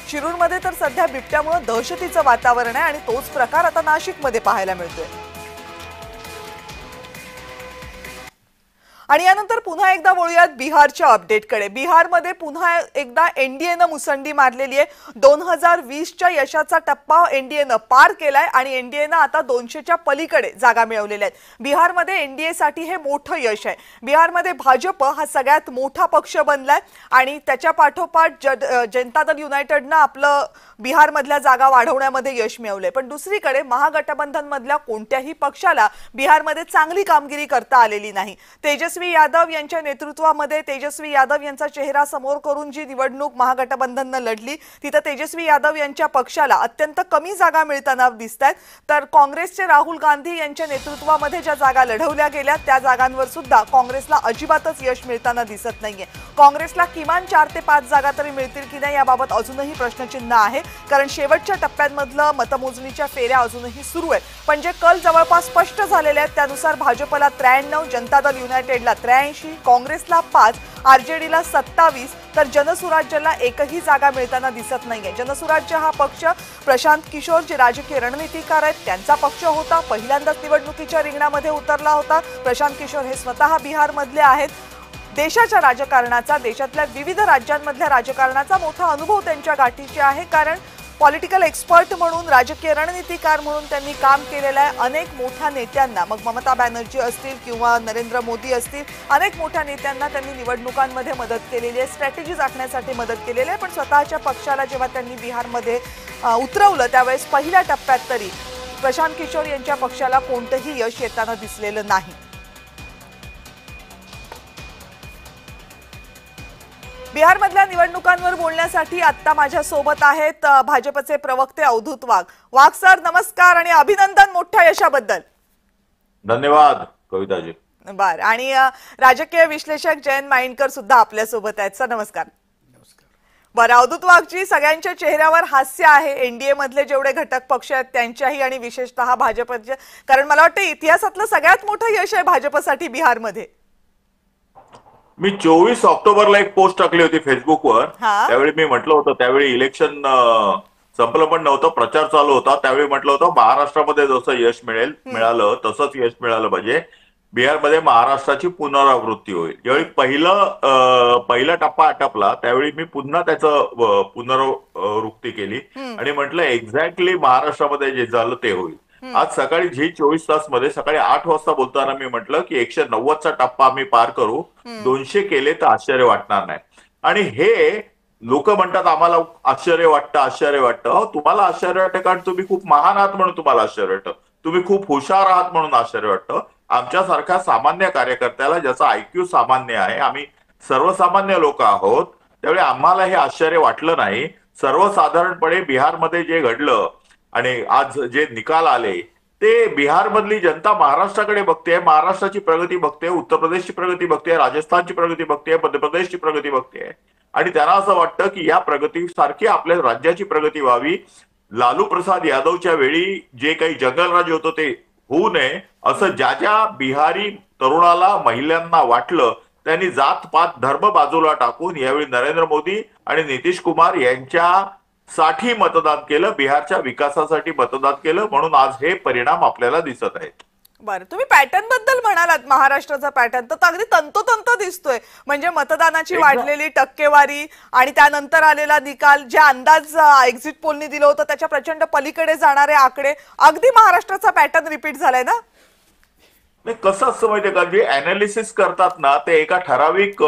शिरूरमध्ये तर सध्या बिबट्यामुळे दहशतीचं वातावरण आहे आणि तोच प्रकार आता नाशिकमध्ये पाहायला मिळतोय। आणि यानंतर पुन्हा एकदा वळूयात बिहारच्या अपडेटकडे। बिहारमध्ये पुन्हा एकदा एनडीएनं मुसंडी मारलेली आहे। 2020च्या यशाचा टप्पा एनडीएनं पार केलाय आणि एनडीएनं आता 200च्या पलीकडे जागा मिळवलेल्या आहेत। बिहारमध्ये एनडीएसाठी हे मोठं यश आहे। बिहारमध्ये भाजप हा सगळ्यात मोठा पक्ष बनलाय आणि त्याच्या पाठोपाठ जनता दल युनायटेडनं आपलं बिहारमधल्या जागा वाढवण्यामध्ये यश मिळवलंय। पण दुसरीकडे महागठबंधनमधल्या कोणत्याही पक्षाला बिहारमध्ये चांगली कामगिरी करता आलेली नाही। तेजस्वी यादव यांच्या नेतृत्वामध्ये तेजस्वी यादव यांचा चेहरा समोर करून जी निवडणूक महागठबंधनने लढली तिथे तेजस्वी यादव यांच्या पक्षाला अत्यंत कमी जागा मिळताना दिसतात, तर काँग्रेसचे राहुल गांधी यांच्या नेतृत्वामध्ये ज्या जागा लढवल्या गेल्या त्या जागांवर सुद्धा काँग्रेसला अजिबातच यश मिळताना दिसत नाहीये। काँग्रेसला किमान 4 ते 5 जागा तरी मिळतील की नाही याबाबत अजूनही प्रश्नचिन्ह आहे, कारण शेवटच्या टप्प्यांमधलं मतमोजणीच्या फेऱ्या अजूनही सुरू आहेत। पण जे कल जवळपास स्पष्ट झालेले आहेत त्यानुसार भाजपला 93, जनता दल युनायटेडला 83, काँग्रेसला 5, आरजेडीला 27, तर जनसुराज्यला एकही जागा मिळताना दिसत नाहीये। जनसुराज्य हा पक्ष प्रशांत किशोर जे राजकीय रणनीतिकार आहेत त्यांचा पक्ष होता, पहिल्यांदाच निवडणुकीच्या रिंगणामध्ये उतरला होता। प्रशांत किशोर हे स्वतः बिहारमधले आहेत। देशाच्या राजकारणाचा, देशातल्या विविध राज्यांमधल्या राजकारणाचा मोठा अनुभव त्यांच्या गाठीचे आहे, कारण पॉलिटिकल एक्सपर्ट म्हणून, राजकीय रणनीतिकार म्हणून त्यांनी काम केलेलं आहे। अनेक मोठ्या नेत्यांना, मग ममता बॅनर्जी असतील किंवा नरेंद्र मोदी असतील, अनेक मोठ्या नेत्यांना त्यांनी निवडणुकांमध्ये मदत केलेली आहे, स्ट्रॅटेजीज आखण्यासाठी मदत केलेली आहे। पण स्वतःच्या पक्षाला जेव्हा त्यांनी बिहारमध्ये उतरवलं त्यावेळेस पहिल्या टप्प्यात तरी प्रशांत किशोर यांच्या पक्षाला कोणतंही यश येताना दिसलेलं नाही। बिहारमधल्या निवडणुकांवर बोलण्यासाठी आता माझ्या सोबत आहेत भाजपचे प्रवक्ते अवधूत वाघ। वाघ सर नमस्कार आणि अभिनंदन मोठ्या यशाबद्दल। धन्यवाद कविताजी। बर, आणि राजकीय विश्लेषक जयंत माइंडकर सुद्धा आपल्या सोबत आहेत। सर नमस्कार। बरं अवधूत वाघजी, सगळ्यांच्या चेहऱ्यावर हास्य आहे, एनडीए मधले जेवढे घटक पक्ष आहेत त्यांच्याही आणि विशेषतः भाजपचे, कारण मला वाटतं इतिहासातलं सगळ्यात मोठं यश आहे भाजपसाठी बिहारमध्ये। मी 24 ऑक्टोबरला एक पोस्ट टाकली होती फेसबुकवर। त्यावेळी मी म्हटलं होतं, त्यावेळी इलेक्शन संपलं पण नव्हतं, प्रचार चालू होता, त्यावेळी म्हटलं होतं महाराष्ट्रामध्ये जसं यश मिळालं तसंच यश मिळालं पाहिजे, बिहारमध्ये महाराष्ट्राची पुनरावृत्ती होईल। ज्यावेळी पहिला टप्पा आटपला त्यावेळी मी पुन्हा त्याचं पुनरावृत्ती केली आणि म्हटलं एक्झॅक्टली महाराष्ट्रामध्ये जे झालं ते होईल। आज सकाळी झी 24 तास मध्ये सकाळी 8 वाजता बोलताना मी म्हटलं की 190चा टप्पा आम्ही पार करू, 200 केले तर आश्चर्य वाटणार नाही। आणि हे लोक म्हणतात आम्हाला आश्चर्य वाटतं। हो, तुम्हाला आश्चर्य वाटतं कारण तुम्ही खूप महान आहात म्हणून तुम्हाला आश्चर्य वाटतं, तुम्ही खूप हुशार आहात म्हणून आश्चर्य वाटतं। आमच्यासारख्या सामान्य कार्यकर्त्याला ज्याचा IQ सामान्य आहे, आम्ही सर्वसामान्य लोक आहोत, त्यावेळी आम्हाला हे आश्चर्य वाटलं नाही। सर्वसाधारणपणे बिहारमध्ये जे घडलं आणि आज जे निकाल आले ते बिहारमधली जनता महाराष्ट्राकडे बघते, महाराष्ट्राची प्रगती बघते, उत्तर प्रदेशची प्रगती बघते, राजस्थानची प्रगती बघते, मध्य प्रदेशची प्रगती बघते आणि त्यांना असं वाटतं की या प्रगतीसारखी आपल्या राज्याची प्रगती व्हावी। लालू प्रसाद यादवच्या वेळी जे काही जंगलराज होतं ते होऊ नये असं ज्या बिहारी तरुणाला, महिलांना वाटलं त्यांनी जात पात धर्म बाजूला टाकून यावेळी नरेंद्र मोदी आणि नितीश कुमार यांच्यासाठी मतदान केलं, बिहारच्या विकासासाठी मतदान केलं, म्हणून आज हे परिणाम आपल्याला दिसत आहेत। बरं, तुम्ही पॅटर्न बद्दल म्हणालात, महाराष्ट्राचा पॅटर्न तर अगदी तंतोतंत दिसतोय, म्हणजे मतदानाची वाढलेली टक्केवारी आणि त्यानंतर आलेला निकाल, जे अंदाज एक्झिट पोलनी दिलं होतं त्याच्या प्रचंड पलीकडे जाणारे आकडे, अगदी महाराष्ट्राचा पॅटर्न रिपीट झालाय ना? नाही, कसं असतं माहितीये का, जे अनालिसिस करतात ना ते एका ठराविक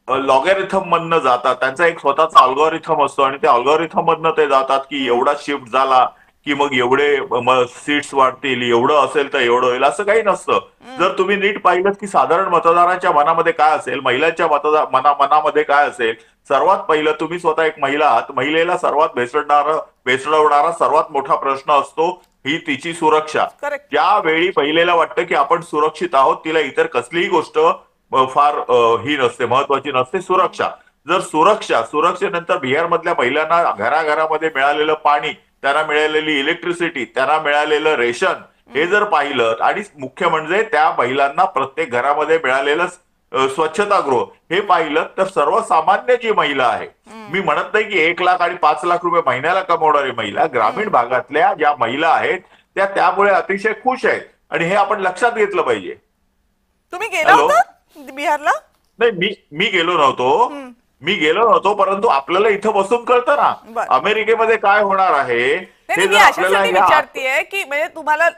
लॉगॅरिथम मधनं जातात, त्यांचा एक स्वतःचा अल्गोरिथम असतो आणि त्या अल्गोरिथम मधनं ते जातात की एवढा शिफ्ट झाला की मग एवढे सीट्स वाढतील, एवढं असेल तर एवढं होईल, असं काही नसतं। जर तुम्ही नीट पाहिलं की साधारण मतदाराच्या मनामध्ये काय असेल, महिलांच्या मनामध्ये काय असेल, सर्वात पहिलं तुम्ही स्वतः एक महिला आहात, महिलेला सर्वात भेसडवणारा सर्वात मोठा प्रश्न असतो ही तिची सुरक्षा। ज्यावेळी महिलेला वाटतं की आपण सुरक्षित आहोत, तिला इतर कसलीही गोष्ट फार ही नसते, महत्वाची नसते, सुरक्षा। जर सुरक्षेनंतर बिहारमधल्या महिलांना घराघरामध्ये मिळालेलं पाणी, त्यांना मिळालेली इलेक्ट्रिसिटी, त्यांना मिळालेलं रेशन, हे जर पाहिलं आणि मुख्य म्हणजे त्या महिलांना प्रत्येक घरामध्ये मिळालेलं स्वच्छतागृह हे पाहिलं तर सर्वसामान्य जी महिला आहे, मी म्हणत नाही की 1 लाख आणि 5 लाख रुपये महिन्याला कमवणारी महिला, ग्रामीण भागातल्या ज्या महिला आहेत त्या त्यामुळे अतिशय खुश आहेत आणि हे आपण लक्षात घेतलं पाहिजे. तुम्ही गेला होता बिहारला? नाही, मी गेलो नव्हतो, परंतु आपल्याला इथं बसून कळतं ना अमेरिकेमध्ये काय होणार आहे हे. मी अशासाठी विचारतेय की म्हणजे तुम्हाला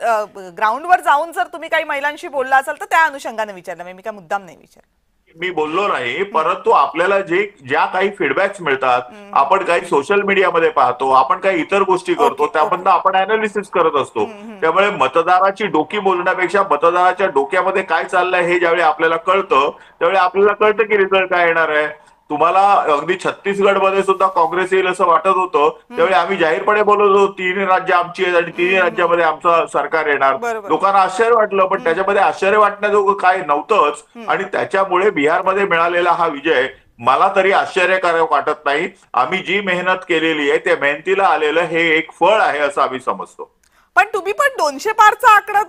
ग्राउंडवर जाऊन जर तुम्ही काही महिलांशी बोलला असाल तर त्या अनुषंगाने विचारलं, मी काय मुद्दाम नाही विचारलं. मी बोललो नाही, परंतु आपल्याला ज्या काही फीडबॅक्स मिळतात, आपण काही सोशल मीडियामध्ये पाहतो, आपण काही इतर गोष्टी करतो, त्यामधनं आपण अनालिसिस करत असतो. त्यामुळे मतदाराची डोकी बोलण्यापेक्षा मतदाराच्या डोक्यामध्ये काय चाललंय हे ज्यावेळी आपल्याला कळतं त्यावेळी आपल्याला कळतं की रिझल्ट काय येणार आहे. तुम्हाला अगदी छत्तीसगडमध्ये सुद्धा काँग्रेस येईल असं वाटत होतं, त्यावेळी आम्ही जाहीरपणे बोलत होतो 3 राज्य आमची आहेत आणि 3 राज्यामध्ये आमचं सरकार येणार. लोकांना आश्चर्य वाटलं, पण त्याच्यामध्ये आश्चर्य वाटण्याजोगं काय नव्हतंच आणि त्याच्यामुळे बिहारमध्ये मिळालेला हा विजय मला तरी आश्चर्यकारक वाटत नाही. आम्ही जी मेहनत केलेली आहे त्या मेहनतीला आलेलं हे एक फळ आहे असं आम्ही समजतो. पण तुम्ही पण 200 पारचा आकडा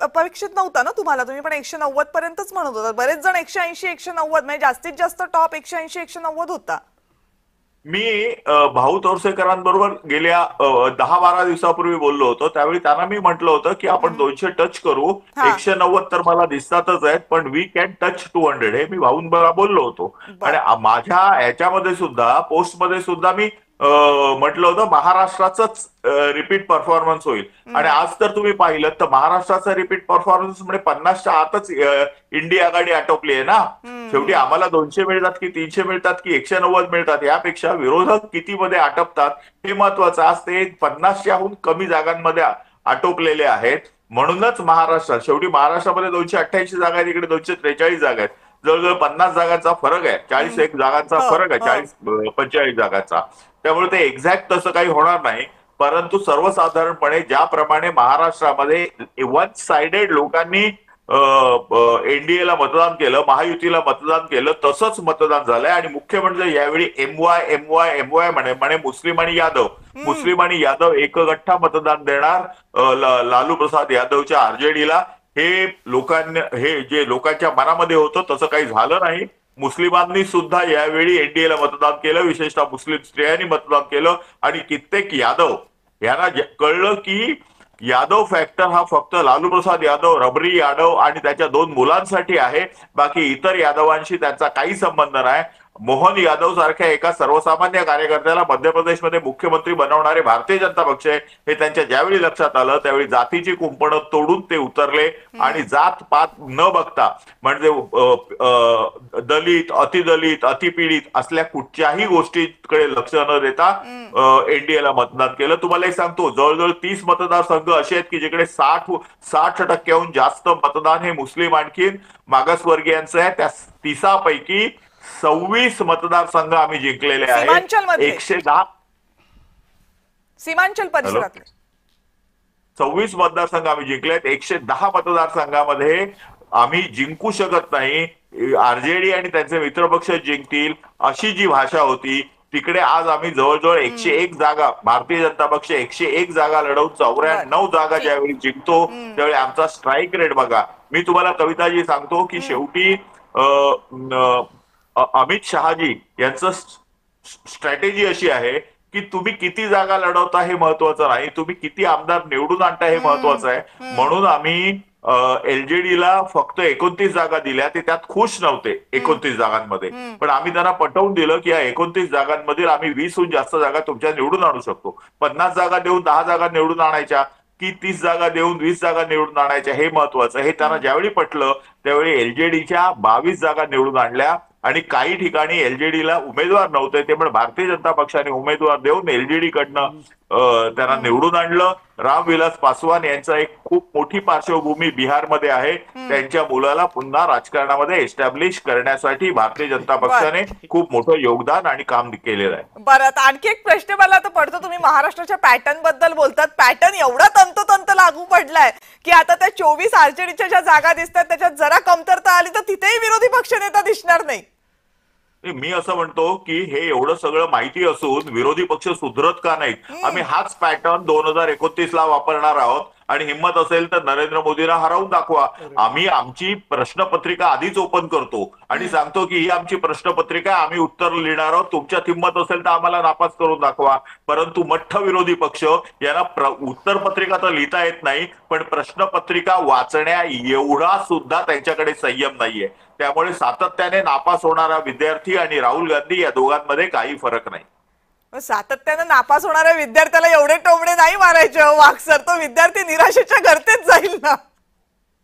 अपेक्षित नव्हता ना तुम्हाला? तुम्ही पण 190 पर्यंतच म्हणत होता. बरेच जण 180 190 म्हणजे जास्तीत जास्त टॉप 180 190 होता. मी भाऊ तोरसेकरांबरोबर गेल्या 10-12 दिवसापूर्वी बोललो होतो, त्यावेळी त्यांना मी म्हटलं होतं की आपण 200 टच करू. 190 तर मला दिसतातच आहेत, पण वी कॅन टच 200 हे मी भाऊंबरोबर बोललो होतो. आणि माझ्या याच्यामध्ये सुद्धा पोस्टमध्ये सुद्धा मी म्हटलं होतं महाराष्ट्राचंच रिपीट परफॉर्मन्स होईल. आणि आज तर तुम्ही पाहिलं तर महाराष्ट्राचा रिपीट परफॉर्मन्स म्हणजे 50च्या आतच इंडी आघाडी आटोपली आहे ना. शेवटी आम्हाला 200 मिळतात की 300 मिळतात की 190 मिळतात यापेक्षा विरोधक किती मध्ये आटपतात हे महत्वाचं. आज ते 50च्याहून कमी जागांमध्ये आटोपलेले आहेत. म्हणूनच महाराष्ट्रात शेवटी महाराष्ट्रामध्ये 288 जागा आहेत, इकडे 243 जागा आहेत. जवळजवळ 50 जागांचा फरक आहे, 41 जागांचा फरक आहे, 40-45 जागांचा. त्यामुळे ते एक्झॅक्ट तसं काही होणार नाही, परंतु सर्वसाधारणपणे ज्याप्रमाणे महाराष्ट्रामध्ये वन साइडेड लोकांनी एनडीएला मतदान केलं, महायुतीला मतदान केलं, तसंच मतदान झालंय. आणि मुख्य म्हणजे यावेळी एमवाय म्हणे मुस्लिम आणि यादव एकगठ्ठा मतदान देणार लालू प्रसाद यादवच्या आरजेडीला. हे जे लोकांच्या मनामध्ये होतं तसं काही झालं नाही. मुस्लिमांनी सुद्धा यावेळी एनडीएला मतदान केलं, विशेषतः मुस्लिम स्त्रियांनी मतदान केलं. आणि कित्येक यादव यांना कळलं की यादव फॅक्टर हा फक्त लालू प्रसाद यादव, रबरी यादव आणि त्याच्या 2 मुलांसाठी आहे, बाकी इतर यादवांशी त्यांचा काही संबंध नाही. मोहन यादव सारख्या एका सर्वसामान्य कार्यकर्त्याला मध्य प्रदेशमध्ये मुख्यमंत्री बनवणारे भारतीय जनता पक्ष हे त्यांच्या ज्यावेळी लक्षात आलं त्यावेळी जातीची कुंपणं तोडून ते उतरले आणि जात पात न बघता म्हणजे दलित, अतिदलित, अतिपीडित असल्या कुठच्याही गोष्टीकडे लक्ष न देता एनडीएला मतदान केलं. तुम्हाला एक सांगतो, जवळजवळ 30 मतदारसंघ असे आहेत की जिकडे 60% जास्त मतदान हे मुस्लिम आणखीन मागासवर्गीयांचं आहे. त्या 30 पैकी 26 मतदारसंघ आम्ही जिंकलेले आहेत. 110 सीमांचल परिसरातले 26 मतदारसंघ आम्ही जिंकले आहेत. 110 मतदारसंघामध्ये आम्ही जिंकू शकत नाही, आरजेडी आणि त्यांचे मित्रपक्ष जिंकतील अशी जी भाषा होती, तिकडे आज आम्ही जवळजवळ 101 जागा, भारतीय जनता पक्ष 101 जागा लढवून 94 जागा ज्यावेळी जिंकतो त्यावेळी आमचा स्ट्राईक रेट बघा. मी तुम्हाला कविताजी सांगतो की शेवटी अमित शहाजी यांचं स्ट्रॅटेजी अशी आहे की तुम्ही किती जागा लढवता हे महत्वाचं नाही, तुम्ही किती आमदार निवडून आणता हे महत्वाचं आहे. म्हणून आम्ही एलजेडीला फक्त 29 जागा दिल्या, ते त्यात खुश नव्हते 29 जागांमध्ये, पण आम्ही त्यांना पटवून दिलं की या 29 जागांमधील आम्ही 20हून जास्त जागा तुमच्या निवडून आणू शकतो. 50 जागा देऊन 10 जागा निवडून आणायच्या की 30 जागा देऊन 20 जागा निवडून आणायच्या हे महत्वाचं. हे त्यांना ज्यावेळी पटलं त्यावेळी एलजेडीच्या 22 जागा निवडून आणल्या. आणि काही ठिकाणी एलजेडीला उमेदवार नव्हते, ते पण भारतीय जनता पक्षाने उमेदवार देऊन एलजेडी कडनं त्यांना निवडून आणलं. रामविलास पासवान यांचा एक खूप मोठी पार्श्वभूमी बिहारमध्ये आहे, त्यांच्या मुलाला पुन्हा राजकारणामध्ये एस्टॅब्लिश करण्यासाठी भारतीय जनता पक्षाने खूप मोठं योगदान आणि काम केलेलं आहे. बरं, आता आणखी एक प्रश्न मला तर पडतो, तुम्ही महाराष्ट्राच्या पॅटर्न बद्दल बोलतात, पॅटर्न एवढा तंतोतंत लागू पडलाय की आता त्या 24 आरजेडीच्या ज्या जागा दिसतात त्याच्यात जरा कमतरता आली तर तिथेही विरोधी पक्षनेता दिसणार नाही. मी असं म्हणतो की हे एवढं सगळं माहिती असून विरोधी पक्ष सुधरत का नाहीत? आम्ही हाच पॅटर्न 2029 ला वापरणार आहोत. आणि हिंमत असेल तर नरेंद्र मोदींना हरवून दाखवा. आम्ही आमची प्रश्नपत्रिका आधीच ओपन करतो आणि सांगतो की ही आमची प्रश्नपत्रिका आहे, आम्ही उत्तर लिहिणार आहोत, तुमच्यात हिंमत असेल तर आम्हाला नापास करून दाखवा. परंतु मठ्ठ विरोधी पक्ष यांना उत्तर पत्रिका तर लिहिता येत नाही, पण प्रश्नपत्रिका वाचण्या एवढा सुद्धा त्यांच्याकडे संयम नाहीये. त्यामुळे सातत्याने नापास होणारा विद्यार्थी आणि राहुल गांधी या दोघांमध्ये काही फरक नाही. सातत्यानं नापास होणाऱ्या विद्यार्थ्याला एवढे टोमणे नाही मारायचे वाघ सर, तो विद्यार्थी निराशेच्या घरतेच जाईल ना.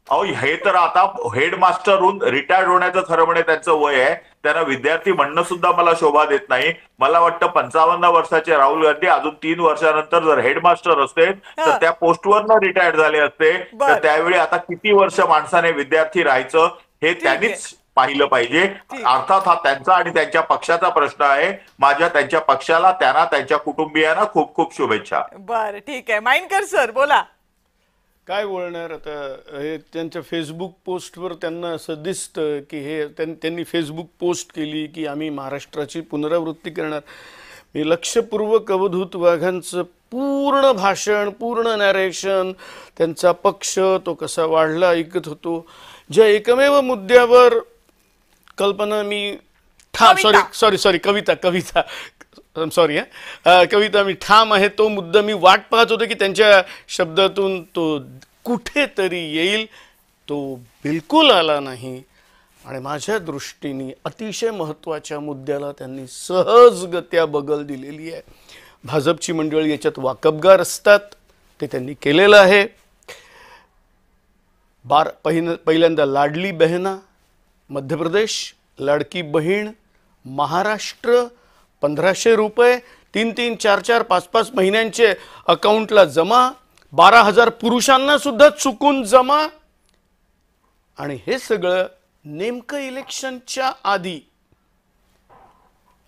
अहो हे तर आता हेडमास्टरहून रिटायर्ड होण्याचं खरं म्हणे त्यांचं वय आहे. त्यांना विद्यार्थी म्हणणं सुद्धा मला शोभा देत नाही. मला वाटतं 55 वर्षाचे राहुल गांधी अजून 3 वर्षानंतर जर हेडमास्टर असते तर त्या पोस्टवरनं रिटायर्ड झाले असते. तर त्यावेळी आता किती वर्ष माणसाने विद्यार्थी राहायचं हे त्यांनीच पाहिलं पाहिजे. अर्थात हा त्यांचा आणि त्यांच्या पक्षाचा प्रश्न आहे. माझ्या त्यांच्या पक्षाला, त्यांना, त्यांच्या कुटुंबियांना खूप खूप शुभेच्छा. बरं ठीक आहे. माइनकर सर बोला. काय बोलणार आता. हे त्यांच्या फेसबुक पोस्टवर त्यांना असं दिसतं की हे त्यांनी फेसबुक पोस्ट केली की आम्ही महाराष्ट्राची पुनरावृत्ती करणार. मी लक्षपूर्वक अवधूत वाघांचं पूर्ण भाषण, पूर्ण नॅरेशन, त्यांचा पक्ष तो कसा वाढला ऐकत होतो. ज्या एकमेव मुद्द्यावर कल्पना मी कविता मी ठाम आहे, तो मुद्दा मी वाट पाहत होतो की त्यांच्या शब्दातून तो कुठेतरी येईल. तो बिलकुल आला नाही आणि माझ्या दृष्टीने अतिशय महत्त्वाच्या मुद्द्याला त्यांनी सहजगत्या बगल दिलेली आहे. भाजपची मंडळी याच्यात वाकबगार असतात, ते त्यांनी केलेलं आहे. पहिल्यांदा लाडली बहना मध्य प्रदेश, लाडकी बहीण महाराष्ट्र 1500 रुपये 3-3, 4-4, 5-5 महिन्यांचे अकाउंटला जमा, 12,000 पुरुषांना सुद्धा चुकून जमा. आणि हे सगळं नेमकं इलेक्शनच्या आधी.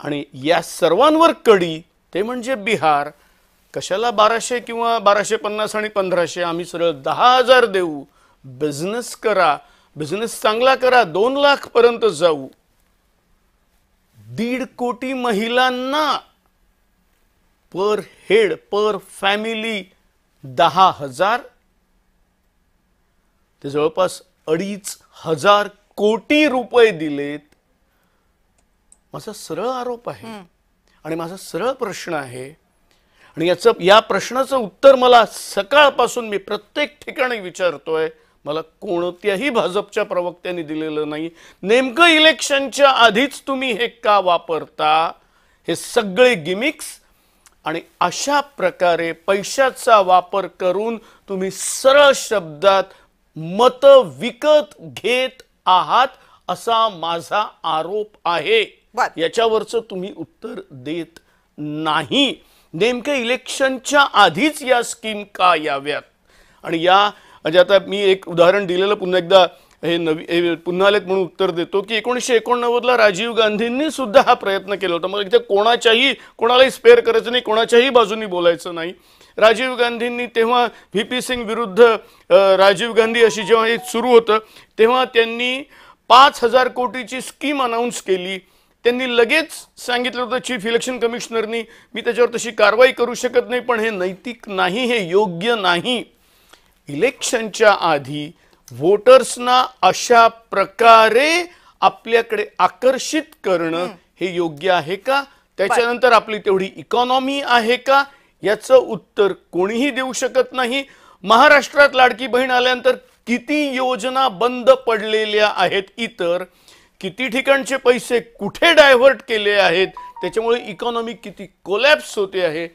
आणि या सर्वांवर कडी ते म्हणजे बिहार. कशाला 1200 किंवा 1250 आणि 1500, आम्ही सरळ 10,000 देऊ. बिझनेस करा, बिझनेस चांगला करा, 2 लाख पर्यंत जाऊ. 1.5 कोटी महिलांना पर हेड पर फॅमिली 10,000, ते जवळपास 2,500 कोटी रुपये दिलेत. माझा सरळ आरोप आहे आणि माझा सरळ प्रश्न आहे. आणि या प्रश्नाचं उत्तर मला सकाळपासून मी प्रत्येक ठिकाणी विचारतोय, मला कोणत्याही भाजपच्या प्रवक्त्यांनी दिलेलं नाही. नेमकं इलेक्शनच्या आधीच तुम्ही हे का वापरता? हे सगळे गिमिक्स आणि अशा प्रकारे पैशाचा वापर करून तुम्ही सरळ शब्दात मत विकत घेत आहात असा माझा आरोप आहे. याच्यावरचं तुम्ही उत्तर देत नाही. नेमकं इलेक्शनच्या आधीच या स्कीम का याव्यात? आणि या म्हणजे आता मी एक उदाहरण दिलेलं पुन्हा एकदा हे पुन्हा आलेत म्हणून उत्तर देतो की 1989ला राजीव गांधींनी सुद्धा हा प्रयत्न केला होता. मग इथे कोणालाही स्पेअर करायचं नाही, कोणाच्याही बाजूनी बोलायचं नाही. राजीव गांधींनी तेव्हा व्ही.पी. सिंग विरुद्ध राजीव गांधी अशी जेव्हा हे सुरू होतं तेव्हा त्यांनी 5,000 कोटीची स्कीम अनाऊन्स केली. त्यांनी लगेच सांगितलं होतं चीफ इलेक्शन कमिशनरनी, मी त्याच्यावर तशी कारवाई करू शकत नाही, पण हे नैतिक नाही, हे योग्य नाही. इलेक्शनच्या आधी वोटर्सना अशा प्रकारे आपल्याकडे आकर्षित करणं हे योग्य आहे का? त्याच्यानंतर आपली तेवढी इकॉनॉमी आहे का? याचं उत्तर कोणीही देऊ शकत नाही. महाराष्ट्रात लाडकी बहीण आल्यानंतर किती योजना बंद पडलेल्या आहेत, इतर किती ठिकाणचे पैसे कुठे डायव्हर्ट केले आहेत, त्याच्यामुळे इकॉनॉमी किती कोलॅप्स होते आहे,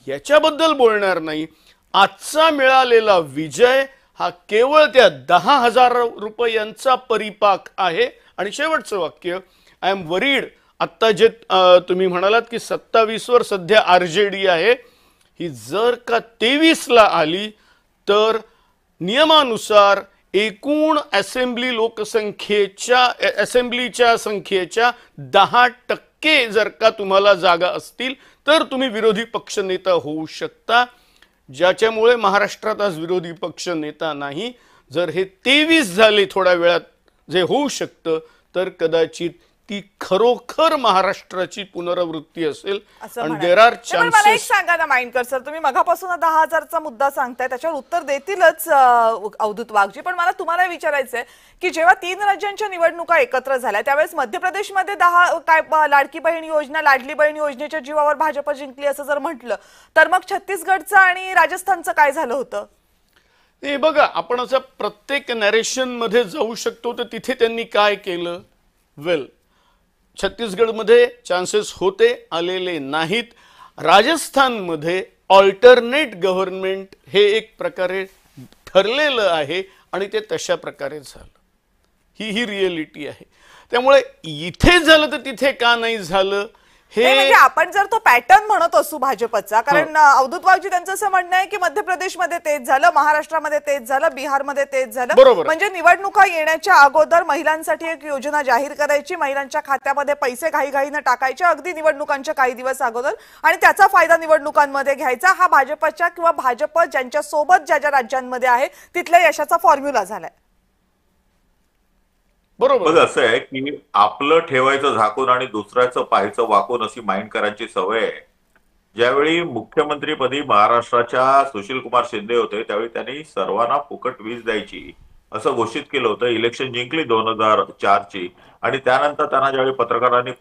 याच्याबद्दल बोलणार नाही. आजचा मिळालेला विजय हा केवळ त्या 10,000 रुपयांचा परिपाक आहे. आणि शेवटचं वाक्य, आय एम वरीड. आत्ता जे तुम्ही म्हणालात की 27 वर सध्या आरजेडी आहे, ही जर का 23 ला आली तर नियमानुसार एकूण असेंब्लीच्या संख्येच्या 10% जर का तुम्हाला जागा असतील तर तुम्ही विरोधी पक्षनेता होऊ शकता. ज्याच्यामुळे महाराष्ट्रात आज विरोधी पक्ष नेता नाही. जर हे 23 झाले थोड्या वेळात जे होऊ शकतं तर कदाचित ती खरोखर महाराष्ट्राची पुनरावृत्ती असेल. असं आणि म्हणायचं. देर आर नाही, पण मला एक चान्सेस. सांगा ना माइंडकर सर, तुम्ही मगापासून 10,000चा मुद्दा सांगताय, त्याच्यावर उत्तर देतीलच अवधूत वाघजी, पण मला तुम्हाला विचारायचंय की जेव्हा 3 राज्यांच्या निवडणुका एकत्र झाल्या त्यावेळेस मध्य प्रदेशमध्ये 10 काय लाडकी बहीण योजना, लाडली बहीण योजनेच्या जीवावर भाजप जिंकली असं जर म्हटलं, तर मग छत्तीसगडचं आणि राजस्थानचं काय झालं होतं? हे बघा, आपण असं प्रत्येक नॅरेशन मध्ये जाऊ शकतो. तर तिथे त्यांनी काय केलं? वेल, छत्तीसगडमध्ये चान्सेस होते, आलेले नाहीत. राजस्थानमध्ये ऑल्टरनेट गव्हर्नमेंट हे एक प्रकारे ठरलेलं आहे आणि ते तशा प्रकारे झालं. ही रिएलिटी आहे. त्यामुळे इथे झालं तर तिथे का नाही झालं हे, म्हणजे आपण जर तो पॅटर्न म्हणत असू भाजपचा, कारण अवधूत वाघजी त्यांचं असं म्हणणं आहे की मध्य प्रदेशमध्ये तेच झालं, महाराष्ट्रामध्ये तेच झालं, बिहारमध्ये तेच झालं. बरोबर. म्हणजे निवडणुका येण्याच्या अगोदर महिलांसाठी एक योजना जाहीर करायची, महिलांच्या खात्यामध्ये पैसे घाईघाईनं टाकायचे अगदी निवडणुकांच्या काही दिवस अगोदर, आणि त्याचा फायदा निवडणुकांमध्ये घ्यायचा. हा भाजपच्या किंवा भाजप ज्यांच्या सोबत ज्या ज्या राज्यांमध्ये आहे तिथल्या यशाचा फॉर्म्युला झालाय. बरोबर. असं आहे की आपलं ठेवायचं झाकून आणि दुसऱ्याचं पाहायचं वाकून अशी माइंडकरांची सवय आहे. ज्यावेळी मुख्यमंत्रीपदी महाराष्ट्राच्या सुशीलकुमार शिंदे होते त्यावेळी त्यांनी सर्वांना फुकट वीज द्यायची असं घोषित केलं होतं. इलेक्शन जिंकली 2004ची, आणि त्यानंतर त्यांना ज्यावेळी पत्रकारांनी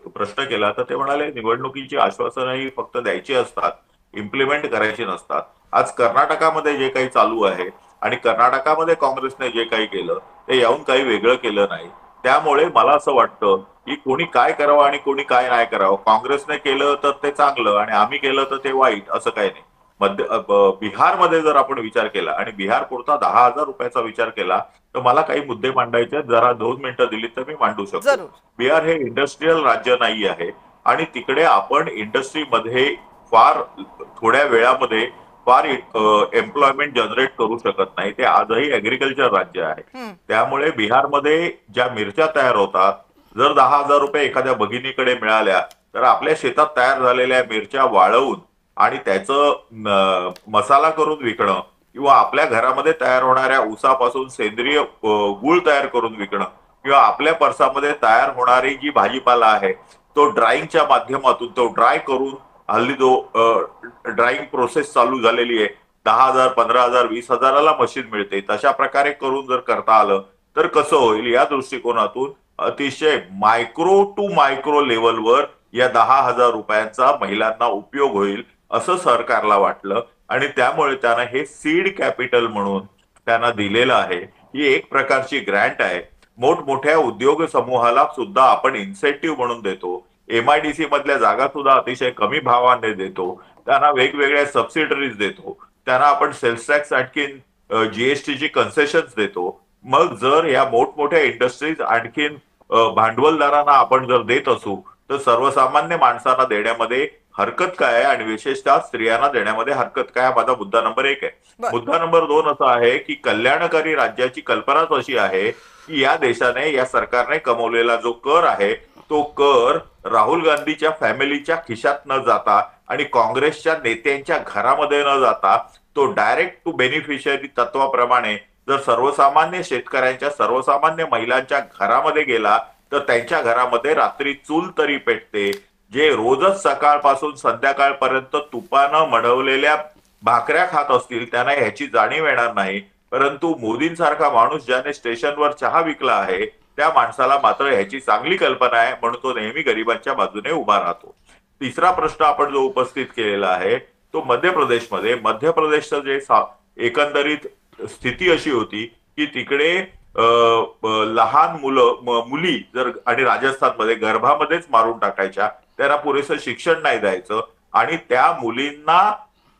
प्रश्न केला तर ते म्हणाले निवडणुकीची आश्वासनही फक्त द्यायची असतात, इम्प्लिमेंट करायची नसतात. आज कर्नाटकामध्ये जे काही चालू आहे आणि कर्नाटकामध्ये काँग्रेसने जे काही केलं ते याहून काही वेगळं केलं नाही. त्यामुळे मला असं वाटतं की कोणी काय करावं आणि कोणी काय नाही करावं, काँग्रेसने केलं तर ते चांगलं आणि आम्ही केलं तर ते वाईट असं काही नाही. बिहारमध्ये जर आपण विचार केला आणि बिहार पुरता 10,000 रुपयाचा विचार केला तर मला काही मुद्दे मांडायचे, जरा 2 मिनिटं दिली तर मी मांडू शकतो. बिहार हे इंडस्ट्रीयल राज्य नाही आहे आणि तिकडे आपण इंडस्ट्रीमध्ये फार थोड्या वेळामध्ये फार एम्प्लॉयमेंट जनरेट करू शकत नाही. ते आजही ऍग्रिकल्चर राज्य आहे. त्यामुळे बिहारमध्ये ज्या मिरच्या तयार होतात, जर 10,000 रुपये एखाद्या भगिनीकडे मिळाल्या तर आपल्या शेतात तयार झालेल्या मिरच्या वाळवून आणि त्याचं मसाला करून विकणं, किंवा आपल्या घरामध्ये तयार होणाऱ्या ऊसापासून सेंद्रिय गूळ तयार करून विकणं, किंवा आपल्या पर्सामध्ये तयार होणारी जी भाजीपाला आहे तो ड्राईंगच्या माध्यमातून तो ड्राय करून, हल्ली जो ड्राईंग प्रोसेस चालू झालेली आहे, 10,000, 15,000, 20,000ला मशीन मिळते. तशा प्रकारे करून जर करता आलं तर कसं होईल, या दृष्टिकोनातून अतिशय मायक्रो टू मायक्रो लेवलवर या 10,000 रुपयांचा महिलांना उपयोग होईल असं सरकारला वाटलं आणि त्यामुळे त्यांना हे सीड कॅपिटल म्हणून त्यांना दिलेलं आहे. ही एक प्रकारची ग्रँट आहे. मोठमोठ्या उद्योग समूहाला सुद्धा आपण इन्सेंटिव्ह म्हणून देतो. MIDC मधल्या जागा सुद्धा अतिशय कमी भावाने देतो. त्यांना वेगवेगळ्या सबसिडरीज देतो. त्यांना आपण सेल्स टॅक्स आणखीन GSTची कन्सेशन्स देतो. मग जर या मोठमोठ्या इंडस्ट्रीज आणखीन भांडवलदारांना आपण जर देत असू तर सर्वसामान्य माणसांना देण्यामध्ये हरकत काय आहे, आणि विशेषतः स्त्रियांना देण्यामध्ये हरकत काय, हा माझा मुद्दा नंबर 1 आहे. मुद्दा नंबर 2 असा आहे की कल्याणकारी राज्याची कल्पनाच अशी आहे की या देशाने, या सरकारने कमवलेला जो कर आहे तो कर राहुल गांधीच्या फॅमिलीच्या खिशात न जाता आणि काँग्रेसच्या नेत्यांच्या घरामध्ये न जाता तो डायरेक्ट टू बेनिफिशियरी तत्वाप्रमाणे जर सर्वसामान्य शेतकऱ्यांच्या, सर्वसामान्य महिलांच्या घरामध्ये गेला तर त्यांच्या घरामध्ये रात्री चूल तरी पेटते. जे रोजच सकाळपासून संध्याकाळपर्यंत तुपानं मढवलेल्या भाकऱ्या खात असतील त्यांना ह्याची जाणीव येणार नाही. परंतु मोदींसारखा माणूस ज्याने स्टेशनवर चहा विकला आहे त्या माणसाला मात्र ह्याची चांगली कल्पना आहे, म्हणून तो नेहमी गरिबांच्या बाजूने उभा राहतो. तिसरा प्रश्न आपण जो उपस्थित केलेला आहे तो मध्य प्रदेशमध्ये, मध्य प्रदेशचं जे एकंदरीत स्थिती अशी होती की तिकडे लहान मुली जर, आणि राजस्थानमध्ये गर्भामध्येच मारून टाकायच्या, त्यांना पुरेसं शिक्षण नाही द्यायचं आणि त्या मुलींना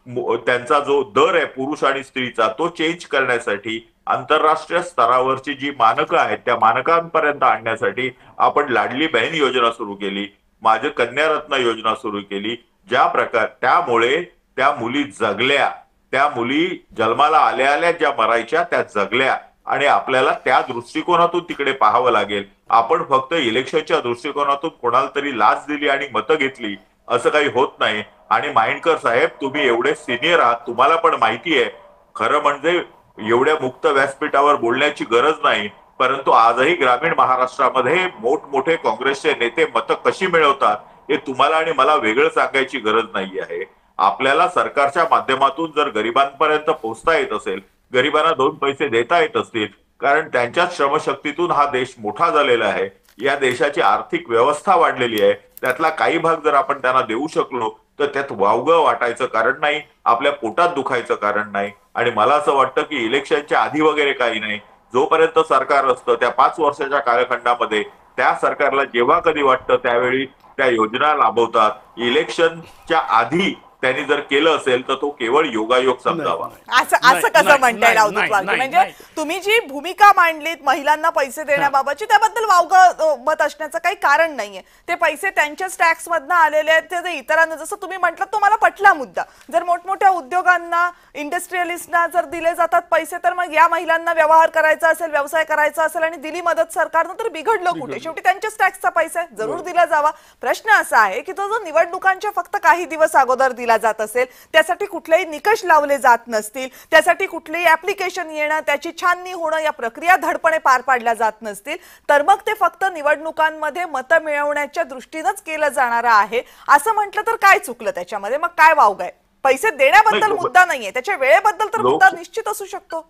त्यांचा जो दर आहे पुरुष आणि स्त्रीचा तो चेंज करण्यासाठी आंतरराष्ट्रीय स्तरावरची जी मानकं आहेत त्या मानकांपर्यंत आणण्यासाठी आपण लाडली बहीण योजना सुरू केली, माझं कन्यारत्न योजना सुरू केली. ज्या प्रकार त्यामुळे त्या मुली जगल्या, त्या मुली जन्माला आल्या आल्या ज्या मरायच्या त्या जगल्या, आणि आपल्याला त्या दृष्टिकोनातून तिकडे पाहावं लागेल. आपण फक्त इलेक्शनच्या दृष्टिकोनातून कोणाला तरी लाच दिली आणि मतं घेतली असं काही होत नाही. आणि माइंडकर साहेब, तुम्ही एवढे सिनियर आहात, तुम्हाला पण माहिती आहे, खरं म्हणजे एवढ्या मुक्त व्यासपीठावर बोलण्याची गरज नाही, परंतु आजही ग्रामीण महाराष्ट्रामध्ये मोठमोठे काँग्रेसचे नेते मतं कशी मिळवतात हे तुम्हाला आणि मला वेगळं सांगायची गरज नाही आहे. आपल्याला सरकारच्या माध्यमातून जर गरिबांपर्यंत पोहोचता येत असेल, गरिबांना 2 पैसे देता येत असतील, कारण त्यांच्या श्रमशक्तीतून हा देश मोठा झालेला आहे, या देशाची आर्थिक व्यवस्था वाढलेली आहे, त्यातला काही भाग जर आपण त्यांना देऊ शकलो तर त्यात वावगं वाटायचं कारण नाही, आपल्या पोटात दुखायचं कारण नाही. आणि मला असं वाटतं की इलेक्शनच्या आधी वगैरे काही नाही, जोपर्यंत सरकार असतं त्या 5 वर्षाच्या कालखंडामध्ये त्या सरकारला जेव्हा कधी वाटतं त्यावेळी त्या योजना राबवतात. इलेक्शनच्या आधी त्यांनी जर केलं असेल तर तो केवळ योगायोग समजावा. असं कसं म्हणता येईल अवधूत वाघ? म्हणजे तुम्ही जी भूमिका मांडलीत महिलांना पैसे देण्याबाबतची त्याबद्दल वावगं मत असण्याचं काही कारण नाहीये. ते पैसे त्यांच्याच टॅक्स मधनं आलेले आहेत, ते इतरांना जसं तुम्ही म्हटलं तो मला पटला मुद्दा. जर मोठमोठ्या उद्योगांना इंडस्ट्रियलिस्टना जर दिले जातात पैसे तर मग या महिलांना व्यवहार करायचा असेल, व्यवसाय करायचा असेल आणि दिली मदत सरकारनं तर बिघडलं कुठे? शेवटी त्यांच्याच टॅक्सचा पैसा आहे, जरूर दिला जावा. प्रश्न असा आहे की तो जो निवडणुकांच्या फक्त काही दिवस अगोदर दिला जात असेल, त्यासाठी कुठलेही निकष लावले जात नसतील, त्यासाठी कुठलेही ऍप्लिकेशन येणं, त्याची छाननी होणं, या प्रक्रिया धडपणे पार पाडल्या जात नसतील, तर मग ते फक्त निवडणुकांमध्ये मतं मिळवण्याच्या दृष्टीनंच केलं जाणार आहे असं म्हटलं तर काय चुकलं त्याच्यामध्ये? मग काय वावगं? पैसे देण्याबद्दल मुद्दा नाहीये, त्याच्या वेळेबद्दल तर मुद्दा निश्चित असू शकतो.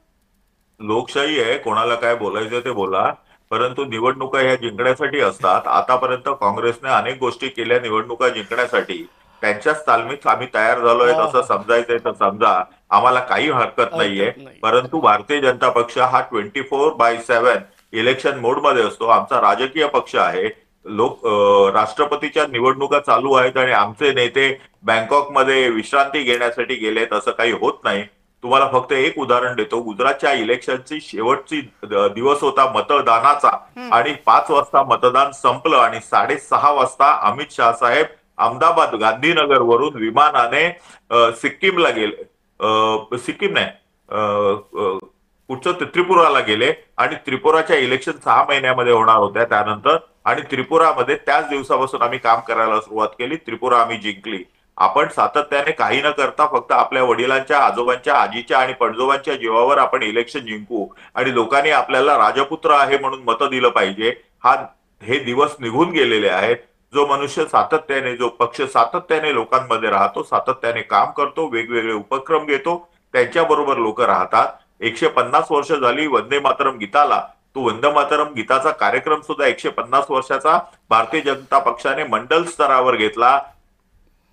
लोकशाही आहे, कोणाला काय बोलायचं ते बोला, परंतु निवडणुका ह्या जिंकण्यासाठी असतात. आतापर्यंत काँग्रेसने अनेक गोष्टी केल्या निवडणुका जिंकण्यासाठी. त्यांच्याच तालमीत आम्ही तयार झालोय असं समजायचंय तर समजा, आम्हाला काही हरकत नाहीये. परंतु भारतीय जनता पक्ष हा 24/7 इलेक्शन मोडमध्ये असतो. आमचा राजकीय पक्ष आहे. राष्ट्रपतीच्या निवडणुका चालू आहेत आणि आमचे नेते बँकॉकमध्ये विश्रांती घेण्यासाठी गेलेत असं काही होत नाही. तुम्हाला फक्त एक उदाहरण देतो. गुजरातच्या इलेक्शनची शेवटची दिवस होता मतदानाचा आणि 5 वाजता मतदान संपलं आणि 6:30 वाजता अमित शाह साहेब अहमदाबाद गांधीनगर वरून विमानाने सिक्कीमला गेले. सिक्कीम नाही, कुठचं त्रिपुराला गेले आणि त्रिपुराच्या इलेक्शन 6 महिन्यामध्ये होणार होत्या त्यानंतर. आणि त्रिपुरामध्ये त्याच दिवसापासून आम्ही काम करायला सुरुवात केली. त्रिपुरा आम्ही जिंकली. आपण सातत्याने काही न करता फक्त आपल्या वडिलांच्या, आजोबांच्या, आजीच्या आणि पणजोबांच्या जीवावर आपण इलेक्शन जिंकू आणि लोकांनी आपल्याला राजपुत्र आहे म्हणून मतं दिलं पाहिजे. हे दिवस निघून गेलेले आहेत. जो मनुष्य सातत्याने, जो पक्ष सातत्याने लोकांमध्ये राहतो, सातत्याने काम करतो, वेगवेगळे उपक्रम घेतो, त्यांच्याबरोबर लोक राहतात. 150 वर्ष झाली वंदे मातरम गीताला. तो वंदे मातरम गीताचा कार्यक्रम सुद्धा 150 वर्षाचा भारतीय जनता पक्षाने मंडल स्तरावर घेतला.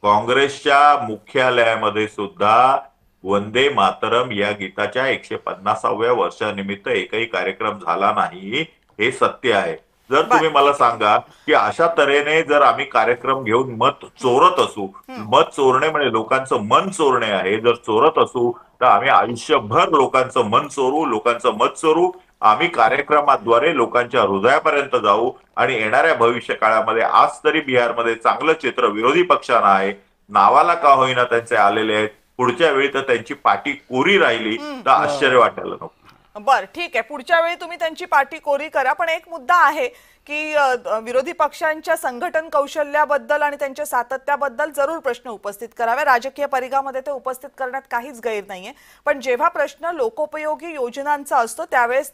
काँग्रेसच्या मुख्यालयामध्ये सुद्धा वंदे मातरम या गीताच्या 150व्या वर्षानिमित्त एकही कार्यक्रम झाला नाही. हे सत्य आहे. जर तुम्ही मला सांगा की अशा तऱ्हेने जर आम्ही कार्यक्रम घेऊन मत चोरत असू, मत चोरणे म्हणजे लोकांचं मन चोरणे आहे, जर चोरत असू तर आम्ही आयुष्यभर लोकांचं मन चोरू, लोकांचं मत चोरू. आम्ही कार्यक्रमाद्वारे लोकांच्या हृदयापर्यंत जाऊ आणि येणाऱ्या भविष्य काळामध्ये, आज तरी बिहारमध्ये चांगलं चित्र विरोधी पक्षांना आहे, नावाला का होईना त्यांचे आलेले आहेत, पुढच्या वेळी तर त्यांची पाठी कोरी राहिली तर आश्चर्य वाटायला नको. बर, ठीक आहे, पुढच्या वेळी तुम्ही त्यांची पाठी कोरी करा. पण एक मुद्दा आहे की विरोधी पक्षांच्या संघटन कौशल्याबद्दल आणि त्यांच्या सातत्याबद्दल जरूर प्रश्न उपस्थित करावे. राजकीय परिघामध्ये ते उपस्थित करण्यात काहीच गैर नाहीये. पण जेव्हा प्रश्न लोकोपयोगी योजनांचा असतो त्यावेळेस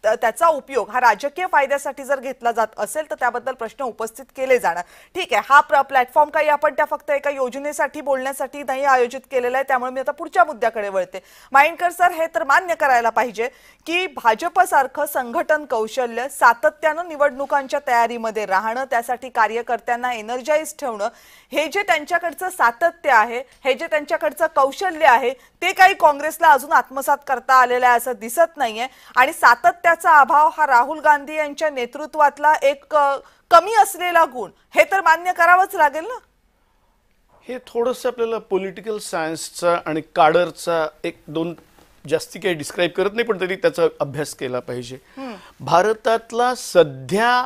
त्याचा उपयोग हा राजकीय फायद्यासाठी जर घेतला जात असेल तर त्याबद्दल प्रश्न उपस्थित केले जाणार. ठीक आहे, हा प्लॅटफॉर्म काही आपण त्या फक्त एका योजनेसाठी बोलण्यासाठी नाही आयोजित केलेला आहे. त्यामुळे मी आता पुढच्या मुद्द्याकडे वळते. माइंडकर सर, हे तर मान्य करायला पाहिजे की भाजपसारखं संघटन कौशल्य, सातत्यानं निवडणुकांच्या तयारीमध्ये राहणं, त्यासाठी कार्यकर्त्यांना एनर्जाइज ठेवणं, हे जे त्यांच्याकडचं सातत्य आहे, हे जे त्यांच्याकडचं कौशल्य आहे, ते काही काँग्रेसला अजून आत्मसात करता आलेलं आहे असं दिसत नाहीये. आणि सातत्याचा अभाव हा राहुल गांधी यांच्या नेतृत्वातला एक कमी असलेला गुण, हे तर मान्य करावंच लागेल ना. हे थोडंसं आपल्याला पॉलिटिकल सायन्सचा आणि काडरचा एक दोन जास्ती काही डिस्क्राईब करत नाही, पण तरी त्याचा अभ्यास केला पाहिजे. भारतातला सध्या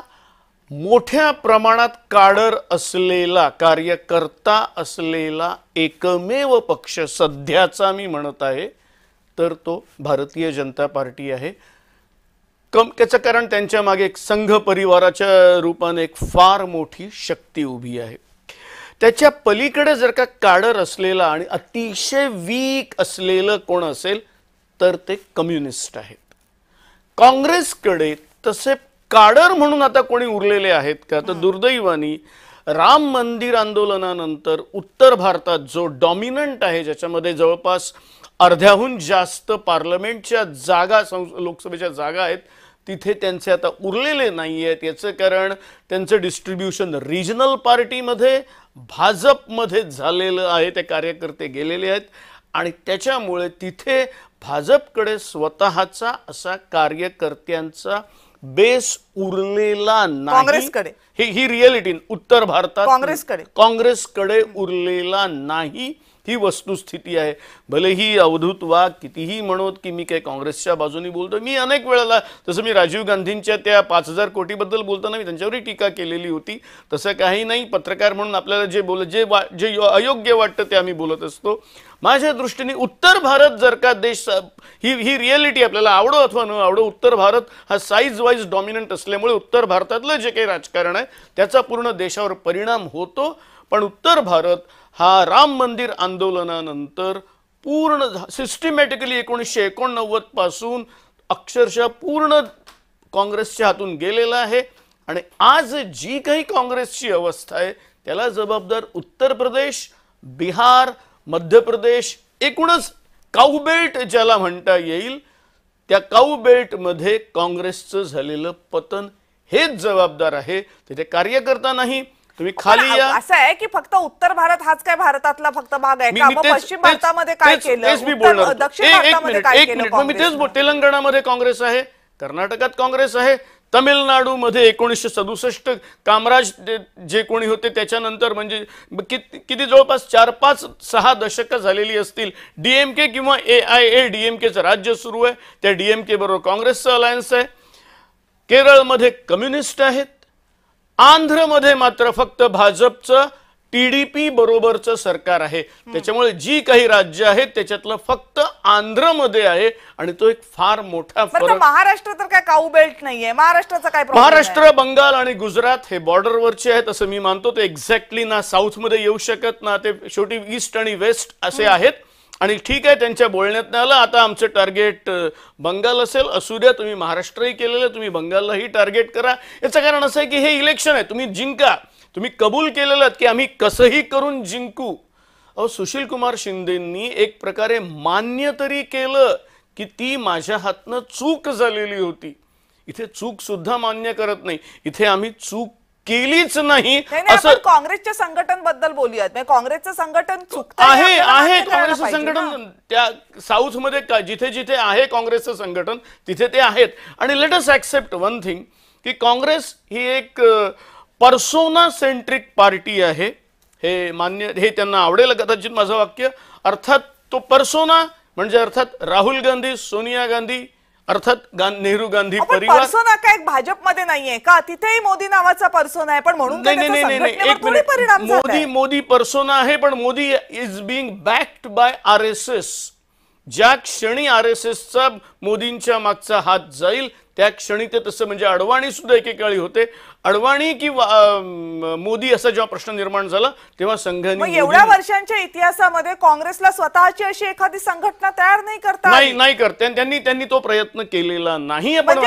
मोठ्या प्रमाणात काडर असलेला, कार्यकर्ता असलेला एकमेव पक्ष सध्याचा मी म्हणत आहे तर तो भारतीय जनता पार्टी आहे. त्याचं कारण त्यांच्या मागे एक संघ परिवाराच्या रूपाने एक फार मोठी शक्ती उभी आहे. त्याच्या पलीकडे जर का काडर असलेला आणि अतिशय वीक असलेलं कोण असेल तर ते कम्युनिस्ट आहेत. काँग्रेसकडे तसे काडर म्हणून आता कोणी उरलेले आहेत का? तर दुर्दैवानी राम मंदिर आंदोलनानंतर उत्तर भारतात जो डॉमिनंट आहे, ज्याच्यामध्ये जवळपास अर्ध्याहून जास्त पार्लमेंटच्या जागा, लोकसभेच्या जागा आहेत, तिथे त्यांचे आता उरलेले नाही आहेत. याचं कारण त्यांचं डिस्ट्रीब्युशन रिजनल पार्टीमध्ये, भाजपमध्ये झालेलं आहे. ते कार्यकर्ते गेलेले आहेत आणि त्याच्यामुळे तिथे भाजपकडे स्वतःचा असा कार्यकर्त्यांचा बेस उरलेला नाही. काँग्रेसकडे ही रिअलिटी उत्तर भारतात काँग्रेसकडे उरलेला नाही. ही वस्तुस्थिती आहे. भले ही अवधूत वाघ कितीही म्हणत की मी काय काँग्रेसच्या बाजूने बोलतो, मी अनेक वेळेला, जसं मी राजीव गांधींच्या त्या 5,000 कोटीबद्दल बोलताना मी त्यांच्यावरही टीका केलेली होती. तसं काही नाही. पत्रकार म्हणून आपल्याला जे अयोग्य वाटतं ते आम्ही बोलत असतो. माझ्या दृष्टीने उत्तर भारत जर का देश, ही रिअलिटी आपल्याला आवडो अथवा न आवडो, उत्तर भारत हा साईज वाईज डॉमिनंट असल्यामुळे उत्तर भारतातलं जे काही राजकारण आहे त्याचा पूर्ण देशावर परिणाम होतो. पण उत्तर भारत हा राम मंदिर आंदोलनानंतर पूर्ण सिस्टमॅटिकली 1989 पासून अक्षरशः पूर्ण काँग्रेसच्या हातून गेलेला आहे. आणि आज जी काही काँग्रेसची अवस्था आहे त्याला जबाबदार उत्तर प्रदेश, बिहार, मध्य प्रदेश, एकूणच काऊ बेल्ट ज्याला म्हणता येईल, त्या काऊ बेल्टमध्ये काँग्रेसचं झालेलं पतन हेच जबाबदार आहे. तिथे कार्यकर्ता नाही. तुम्ही खाली या. असं आहे की फक्त उत्तर भारत हाच काय भारतातला फक्त भाग आहे का? पश्चिम भारतामध्ये काय केलं, दक्षिण भारतामध्ये काय केलं? मी तेच तेलंगणामध्ये काँग्रेस आहे, कर्नाटकात काँग्रेस आहे, तमिळनाडूमध्ये 1967 कामराज जे कोणी होते त्याच्यानंतर म्हणजे किती जवळपास 4-5-6 दशकं झालेली असतील. डीएमके किंवा AIADMKचं राज्य सुरू आहे. त्या डीएमके बरोबर काँग्रेसचं अलायन्स आहे. केरळमध्ये कम्युनिस्ट आहेत. आंध्रमध्ये मात्र फक्त भाजपचं TDP बरोबरचं सरकार आहे. त्याच्यामुळे जी काही राज्य आहेत त्याच्यातलं फक्त आंध्रमध्ये आहे आणि तो एक फार मोठा फरक. महाराष्ट्र तर काय काऊ बेल्ट नाहीये. महाराष्ट्राचा काय प्रॉब्लेम? महाराष्ट्र, बंगाल आणि गुजरात हे बॉर्डरवरचे आहेत असं मी मानतो. ते एक्झॅक्टली ना साऊथ मध्ये येऊ शकत ना, ते शेवटी ईस्ट आणि वेस्ट असे आहेत. आणि ठीक आहे, त्यांच्या बोलण्यात आलं आता आमचं टार्गेट बंगाल असेल, असू द्या, तुम्ही महाराष्ट्रही केलेलं, तुम्ही बंगाललाही टार्गेट करा. याचं कारण असं आहे की हे इलेक्शन आहे, तुम्ही जिंका. तुम्ही कबूल केलेलं की आम्ही कसंही करून जिंकू. सुशील कुमार शिंदेंनी एक प्रकारे मान्य तरी केलं की ती माझ्या हातनं चूक झालेली होती. इथे चूक सुद्धा मान्य करत नाही. इथे आम्ही चूक केलीच नाही असं. काँग्रेसच्या संघटन बद्दल बोलूयात. काँग्रेसचं संघटन आहे काँग्रेसचं संघटन त्या साऊथ मध्ये जिथे जिथे आहे काँग्रेसचं संघटन तिथे ते आहेत. आणि let us accept one thing की काँग्रेस ही एक पर्सोना सेंट्रिक पार्टी आहे. हे मान्य, हे त्यांना आवडेल कदाचित माझं वाक्य. अर्थात तो पर्सोना म्हणजे अर्थात राहुल गांधी, सोनिया गांधी, अर्थात नेहरू गांधी परिवार. पर्सोना काय भाजपमध्ये नाहीये का? तिथेही मोदी नावाचा पर्सोना आहे, पण म्हणून नाही, मोदी पर्सोना आहे, पण Modi is being backed by RSS. ज्या क्षणी RSSचा मोदींच्या मागचा हात जाईल त्या क्षणी ते तसं, म्हणजे अडवाणी सुद्धा एकेकाळी होते. अडवाणी की मोदी असा जेव्हा प्रश्न निर्माण झाला तेव्हा संघाने एवढ्या वर्षांच्या इतिहासामध्ये काँग्रेसला स्वतःची अशी एखादी संघटना तयार नाही करता नाही करते. त्यांनी तो प्रयत्न केलेला नाही. आपण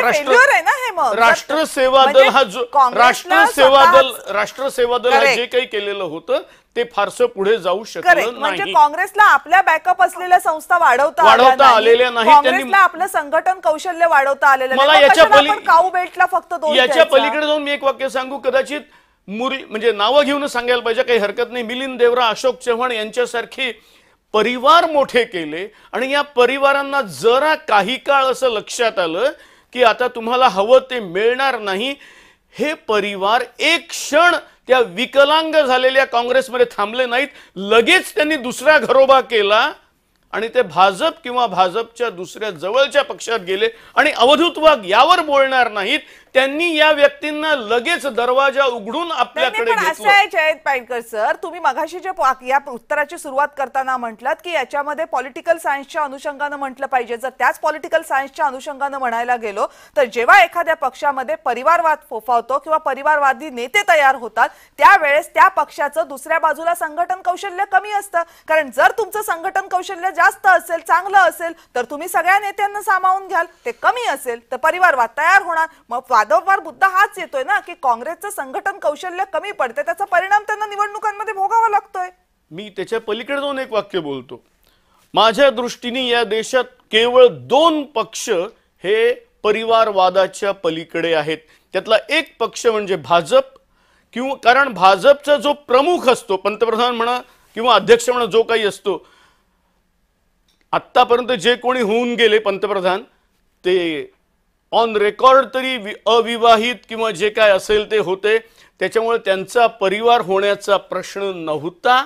राष्ट्र सेवा दल हा जो राष्ट्र सेवा दल जे काही केलेलं होतं ते फारसं पुढे जाऊ शकलं म्हणजे काँग्रेसला आपल्या बॅकअप असलेल्या संस्था वाढवता आलेल्या नाही. त्यांनी आपलं संघटन कौशल्य वाढवता आलेलं नाही. काऊ बेल्टला फक्त याच्या पलीकडे जाऊन मी एक वाक्य सांगू, कदाचित म्हणजे नावं घेऊन सांगायला पाहिजे, काही हरकत नाही. मिलिंद देवरा, अशोक चव्हाण यांच्यासारखे परिवार मोठे केले आणि या परिवारांना जरा काही काळ असं लक्षात आलं की आता तुम्हाला हवं ते मिळणार नाही. हे परिवार एक क्षण त्या विकलांग झालेल्या काँग्रेसमध्ये थांबले नाहीत. लगेच त्यांनी दुसरा घरोबा केला आणि ते भाजप किंवा भाजपच्या दुसऱ्या जवळच्या पक्षात गेले. आणि अवधूत वाघ यावर बोलणार नाहीत त्यांनी या व्यक्तींना लगेच दरवाजा उघडून आपल्याकडे पण असं आहे जयंत पाईनकर सर, तुम्ही मगाशी जे या उत्तराची सुरुवात करताना म्हटलात की याच्यामध्ये पॉलिटिकल सायन्सच्या अनुषंगानं म्हटलं पाहिजे. जर त्याच पॉलिटिकल सायन्सच्या अनुषंगानं म्हणायला गेलो तर जेव्हा एखाद्या पक्षामध्ये परिवारवाद फोफावतो किंवा परिवारवादी नेते तयार होतात त्यावेळेस त्या पक्षाचं दुसऱ्या बाजूला संघटन कौशल्य कमी असतं. कारण जर तुमचं संघटन कौशल्य जास्त असेल, चांगलं असेल तर तुम्ही सगळ्या नेत्यांना सामावून घ्याल. ते कमी असेल तर परिवारवाद तयार होणार. मग वादोवाद मुद्दा हाच येतोय ना की काँग्रेसचं संघटन कौशल्य कमी पडते, त्याचा परिणाम त्यांना निवडणुकांमध्ये भोगावा लागतोय. मी त्याच्या पलीकडे जाऊन एक वाक्य बोलतो. माझ्या दृष्टीने या देशात केवळ 2 पक्ष हे परिवारवादाच्या पलीकडे आहेत. त्यातला एक पक्ष म्हणजे भाजप, किंवा कारण भाजपचा जो प्रमुख असतो, पंतप्रधान म्हणा किंवा अध्यक्ष म्हणा, जो काही असतो, आत्तापर्यंत जे कोणी होऊन गेले पंतप्रधान ते ऑन रेकॉर्ड तरी अविवाहित किंवा जे काय असेल ते होते. त्याच्यामुळे त्यांचा परिवार होण्याचा प्रश्न नव्हता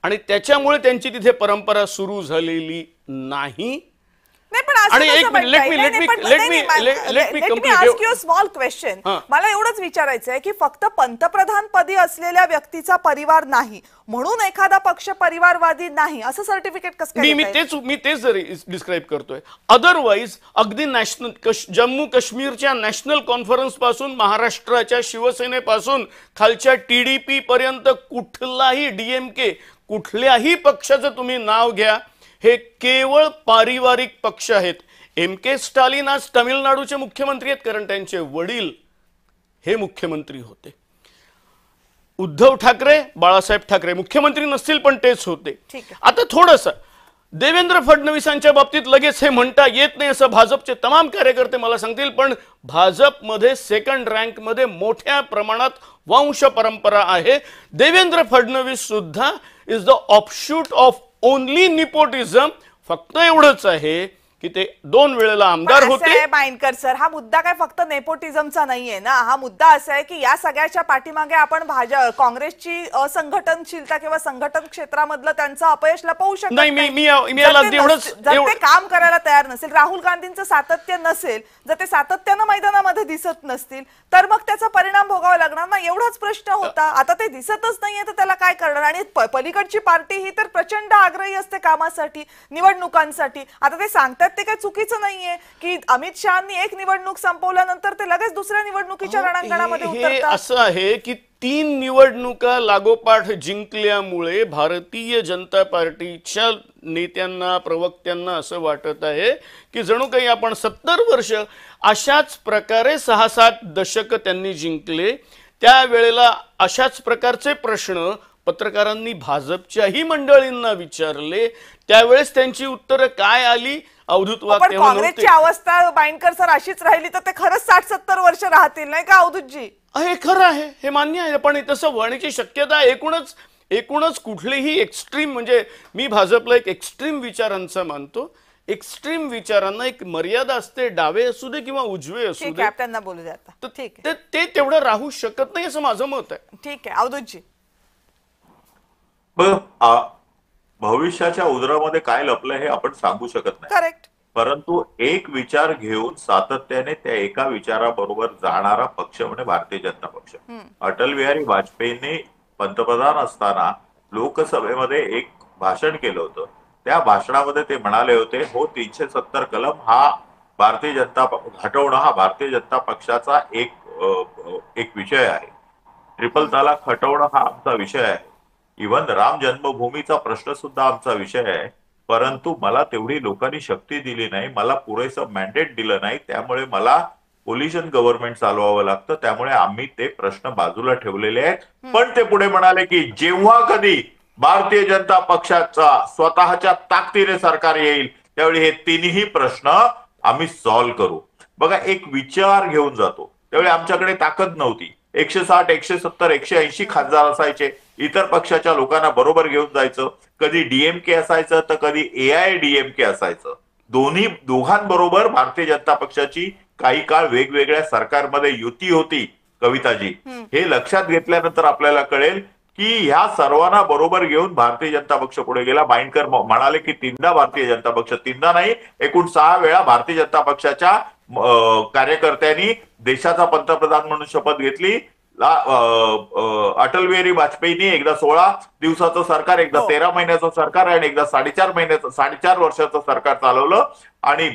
आणि त्याच्यामुळे त्यांची तिथे परंपरा सुरू झालेली नाही. स्मॉल क्वेश्चन, मला एवढंच विचारायचं आहे की फक्त पंतप्रधान पदी असलेल्या व्यक्तीचा परिवार नाही म्हणून एखादा पक्ष परिवारवादी नाही असं सर्टिफिकेट कसं काय? मी तेच डिस्क्राईब करतोय. अदरवाईज अगदी नॅशनल जम्मू काश्मीरच्या नॅशनल कॉन्फरन्स पासून, महाराष्ट्राच्या शिवसेनेपासून खालच्या TDP पर्यंत कुठलाही DMK कुठल्याही पक्षाचं तुम्ही नाव घ्या, हे केवळ पारिवारिक पक्ष आहेत. MK स्टालिन आज तामिळनाडूचे मुख्यमंत्री आहेत कारण त्यांचे वडील हे मुख्यमंत्री होते. उद्धव ठाकरे, बाळासाहेब ठाकरे मुख्यमंत्री नसतील पण तेच होते. आता थोडंसं देवेंद्र फडणवीसांच्या बाबतीत लगेच हे म्हणता येत नाही असं भाजपचे तमाम कार्यकर्ते मला सांगतील, पण भाजपमध्ये सेकंड रँक मध्ये मोठ्या प्रमाणात वंश परंपरा आहे. देवेंद्र फडणवीस सुद्धा is the offshoot of only nepotism. फक्त एवढंच आहे की ते 2 वेळेला आमदार होते. पाईनकर सर, हा मुद्दा काय फक्त नेपोटिझमचा नाहीये ना. हा मुद्दा असा आहे की या सगळ्याच्या पाठीमागे आपण काँग्रेसची असंघटनशीलता किंवा संघटन क्षेत्रामधलं त्यांचं अपयश लपवू शकत नाही. जर ते काम करायला तयार नसेल, राहुल गांधींचं सातत्य नसेल, जर ते सातत्यानं मैदानामध्ये दिसत नसतील तर मग त्याचा परिणाम भोगावा लागणार ना. एवढाच प्रश्न होता. आता ते दिसतच नाहीये तर त्याला काय करणार? आणि पलीकडची पार्टी ही तर प्रचंड आग्रही असते कामासाठी, निवडणुकांसाठी. आता ते सांगतात ते काय चुकीचं नाहीये की अमित शहानी एक निवडणूक संपवल्यानंतर ते लगेच दुसऱ्या निवडणुकीच्या रणांगणामध्ये उतरतात. असं आहे की 3 निवडणुका लागोपाठ जिंकल्यामुळे भारतीय जनता पार्टीच्या नेत्यांना, प्रवक्त्यांना असं वाटत आहे की जणू काही आपण 70 वर्ष अशाच प्रकारे 6-7 दशक त्यांनी जिंकले. त्यावेळेला अशाच प्रकारचे प्रश्न पत्रकारांनी भाजपच्याही मंडळींना विचारले. त्यावेळेस त्यांची उत्तरं काय आली? अवधूत वाक्य. काँग्रेसची अवस्था पाईनकर सर अशीच राहिली तर ते खरंच 60-70 वर्ष राहतील नाही का अवधूतजी? हे खरं आहे, हे मान्य आहे, पण तसं होण्याची शक्यता एकूणच कुठलीही एक्स्ट्रीम, म्हणजे मी भाजपला एक एक्स्ट्रीम विचारांचा मानतो. एक्स्ट्रीम विचारांना एक मर्यादा असते, डावे असू दे किंवा उजवे असू दे. त्यांना बोलू द्या आता. ठीक आहे, ते तेवढं राहू शकत नाही असं माझं मत आहे. ठीक आहे अवधूतजी. भविष्याच्या उदरामध्ये काय लपलंय हे आपण सांगू शकत नाही. करेक्ट. परंतु एक विचार घेऊन सातत्याने त्या एका विचाराबरोबर जाणारा पक्ष म्हणजे भारतीय जनता पक्ष. अटल बिहारी वाजपेयींनी पंतप्रधान असताना लोकसभेमध्ये एक भाषण केलं होतं. त्या भाषणामध्ये ते म्हणाले होते, हो 370 कलम हा भारतीय जनता हटवणं हा भारतीय जनता पक्षाचा एक विषय आहे. ट्रिपल तलाक हटवणं हा आमचा विषय आहे. इव्हन राम जन्मभूमीचा प्रश्न सुद्धा आमचा विषय आहे. परंतु मला तेवढी लोकांनी शक्ती दिली नाही, मला पुरेसं मॅन्डेट दिलं नाही, त्यामुळे मला कोलिशन गव्हर्नमेंट चालवावं लागतं. त्यामुळे आम्ही ते प्रश्न बाजूला ठेवलेले आहेत. पण ते पुढे म्हणाले की जेव्हा कधी भारतीय जनता पक्षाचा स्वतःच्या ताकदीने सरकार येईल त्यावेळी हे 3ही प्रश्न आम्ही सॉल्व्ह करू. बघा, एक विचार घेऊन जातो. त्यावेळी आमच्याकडे ताकद नव्हती. 160, 170, 180 खासदार असायचे. इतर पक्षाच्या लोकांना बरोबर घेऊन जायचं. कधी DMK असायचं तर कधी AIADMK असायचं. दोघांबरोबर भारतीय जनता पक्षाची काही काळ वेगवेगळ्या सरकारमध्ये युती होती. कविताजी, हे लक्षात घेतल्यानंतर आपल्याला कळेल की ह्या सर्वांना बरोबर घेऊन भारतीय जनता पक्ष पुढे गेला. बाईनकर म्हणाले की 3दा भारतीय जनता पक्ष, 3दा नाही, एकूण 6 वेळा भारतीय जनता पक्षाच्या कार्यकर्त्यांनी देशाचा पंतप्रधान म्हणून शपथ घेतली. अटल बिहारी वाजपेयींनी एकदा 16 दिवसाचं सरकार, एकदा 13 महिन्याचं सरकार आणि एकदा 4.5 वर्षाचं सरकार चालवलं. आणि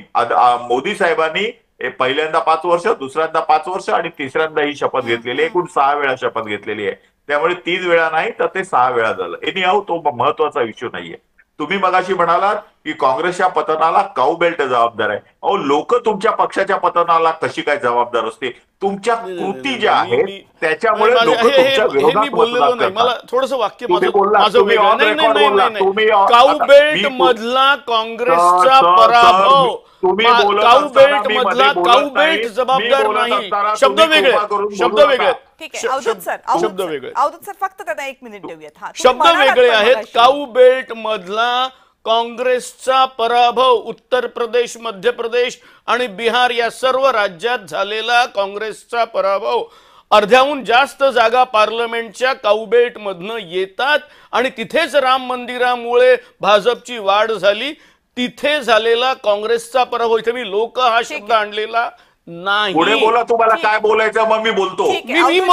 मोदी साहेबांनी पहिल्यांदा 5 वर्ष, दुसऱ्यांदा 5 वर्ष आणि तिसऱ्यांदा ही शपथ घेतलेली आहे. एकूण 6 वेळा शपथ घेतलेली आहे. त्यामुळे 3 वेळा नाही तर ते 6 वेळा झालं. एनीहाऊ तो महत्वाचा इश्यू नाहीये. तुम्ही मगाशी म्हणालात की काँग्रेसच्या पतनाला काऊ बेल्ट जबाबदार आहे. अहो, लोक तुमच्या पक्षाच्या पतनाला कशी काय जबाबदार असते? तुमच्या कृती ज्या आहेत त्याच्यामुळे लोक तुमच्या विरोधात मतदान करतात. मला थोडंसं वाक्य तुम्ही माझं बोलला, तुम्ही ऑन रेकॉर्ड बोलला, तुम्ही काऊ बेल्ट मधला काँग्रेसचा पराभव, काऊ बेल्ट मधला काऊ बेल्ट जबाबदार नाही. शब्द वेगळे, शब्द वेगळे, ठीक आहे अवधूत सर, शब्द वेगळे, अवधूत सर फक्त त्यांना 1 मिनिट देऊयात. हा, शब्द वेगळे आहेत. काऊ बेल्ट मधला काँग्रेसचा पराभव, उत्तर प्रदेश, मध्य प्रदेश आणि बिहार या सर्व राज्यात झालेला काँग्रेसचा पराभव, अर्ध्याहून जास्त जागा पार्लमेंटच्या काऊबेल्ट मधनं येतात आणि तिथेच राम मंदिरामुळे भाजपची वाढ झाली. तिथे झालेला काँग्रेसचा पराभव. इथे मी लोक हा शब्द आणलेला नाही. पुढे बोला, तुम्हाला काय बोलायचं मग मी बोलतो.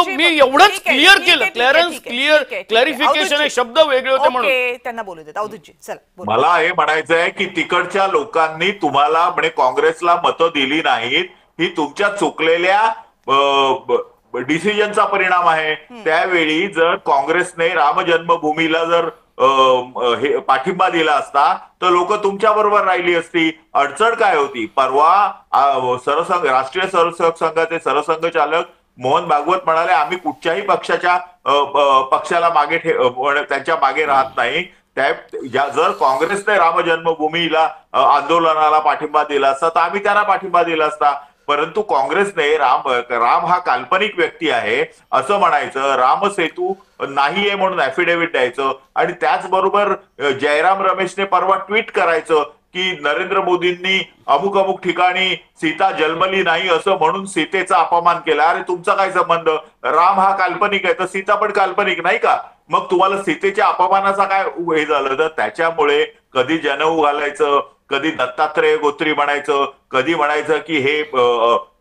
मी एवढंच क्लिअर केलं, क्लिअरन्स, क्लॅरिफिकेशन आहे. शब्द वेगळे होते म्हणून त्यांना बोलू देत. अवधूतजी चला. मला हे म्हणायचं आहे की तिकडच्या लोकांनी तुम्हाला म्हणजे काँग्रेसला मतं दिली नाहीत, ही तुमच्या चुकलेल्या डिसिजनचा परिणाम आहे. त्यावेळी जर काँग्रेसने राम जन्मभूमीला जर हे पाठिंबा दिला असता तर लोक तुमच्या बरोबर राहिली असती. अडचण काय होती? परवा सरसंघ, राष्ट्रीय सरसंघ संघाचे सरसंघचालक मोहन भागवत म्हणाले आम्ही कुठच्याही पक्षाला मागे त्यांच्या मागे राहत नाही. जर काँग्रेसने राम जन्मभूमीला आंदोलनाला पाठिंबा दिला असता तर आम्ही त्यांना पाठिंबा दिला असता. परंतु काँग्रेसने राम हा काल्पनिक व्यक्ती आहे असं म्हणायचं, राम सेतू नाहीये म्हणून ऍफिडेव्हिट द्यायचं आणि त्याचबरोबर जयराम रमेशने परवा ट्विट करायचं की नरेंद्र मोदींनी अमुक अमुक ठिकाणी सीता जन्मली नाही असं म्हणून सीतेचा अपमान केला. अरे तुमचा काय संबंध? राम हा काल्पनिक आहे तर सीता पण काल्पनिक नाही का? मग तुम्हाला सीतेच्या अपमानाचा काय हे झालं? तर त्याच्यामुळे कधी जनेऊ घालायचं, कधी दत्तात्रेय गोत्री म्हणायचं, कधी म्हणायचं की हे